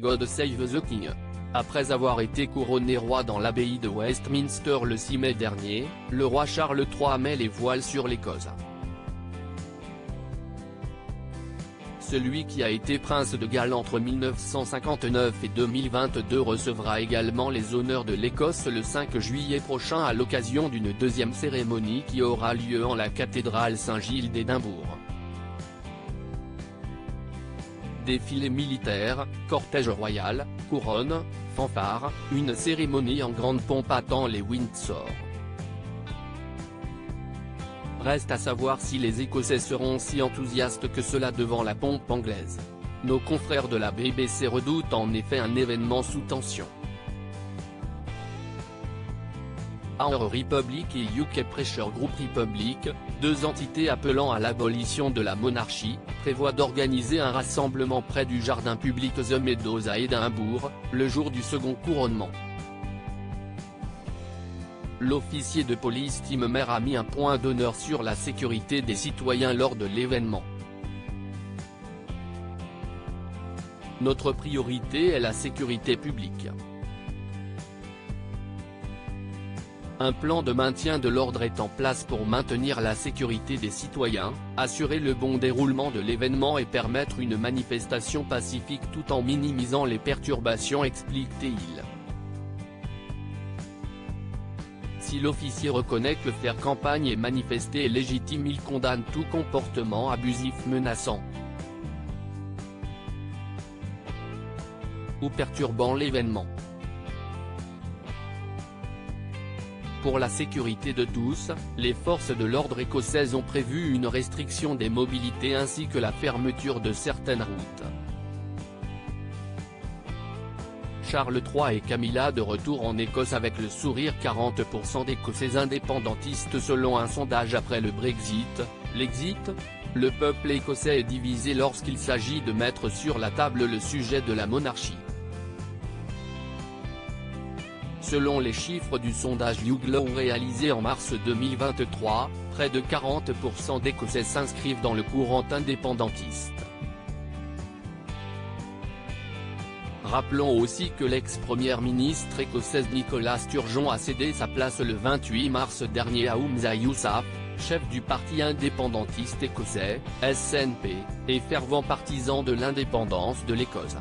God Save the King. Après avoir été couronné roi dans l'abbaye de Westminster le 6 mai dernier, le roi Charles III met les voiles sur l'Écosse. Celui qui a été prince de Galles entre 1959 et 2022 recevra également les honneurs de l'Écosse le 5 juillet prochain à l'occasion d'une deuxième cérémonie qui aura lieu en la cathédrale Saint-Gilles d'Édimbourg. Défilé militaire, cortège royal, couronne, fanfare, une cérémonie en grande pompe attend les Windsor. Reste à savoir si les Écossais seront si enthousiastes que cela devant la pompe anglaise. Nos confrères de la BBC redoutent en effet un événement sous tension. Our Republic et UK Pressure Group Republic, deux entités appelant à l'abolition de la monarchie, prévoient d'organiser un rassemblement près du jardin public The Meadows à Édimbourg, le jour du second couronnement. L'officier de police Tim Maher a mis un point d'honneur sur la sécurité des citoyens lors de l'événement. Notre priorité est la sécurité publique. Un plan de maintien de l'ordre est en place pour maintenir la sécurité des citoyens, assurer le bon déroulement de l'événement et permettre une manifestation pacifique tout en minimisant les perturbations, explique-t-il. Si l'officier reconnaît que faire campagne et manifester est légitime, il condamne tout comportement abusif menaçant ou perturbant l'événement. Pour la sécurité de tous, les forces de l'ordre écossaises ont prévu une restriction des mobilités ainsi que la fermeture de certaines routes. Charles III et Camilla de retour en Écosse avec le sourire. 40% d'Écossais indépendantistes selon un sondage après le Brexit. L'exit ? Le peuple écossais est divisé lorsqu'il s'agit de mettre sur la table le sujet de la monarchie. Selon les chiffres du sondage YouGlow réalisé en mars 2023, près de 40% d'Écossais s'inscrivent dans le courant indépendantiste. Rappelons aussi que l'ex-première ministre écossaise Nicola Sturgeon a cédé sa place le 28 mars dernier à Humza Yousaf, chef du parti indépendantiste écossais, SNP, et fervent partisan de l'indépendance de l'Écosse.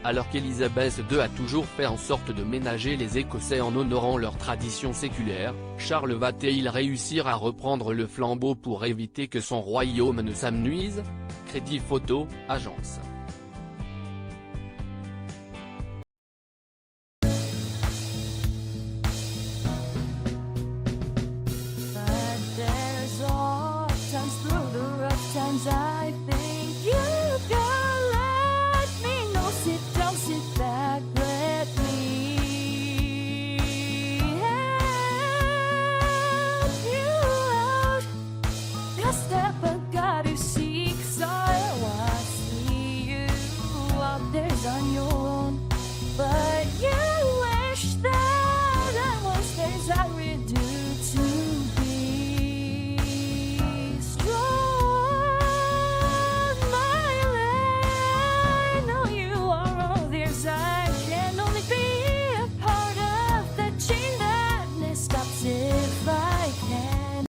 Alors qu'Élisabeth II a toujours fait en sorte de ménager les Écossais en honorant leurs traditions séculaires, Charles va-t-il réussir à reprendre le flambeau pour éviter que son royaume ne s'amenuise ? Crédit Photo, agence.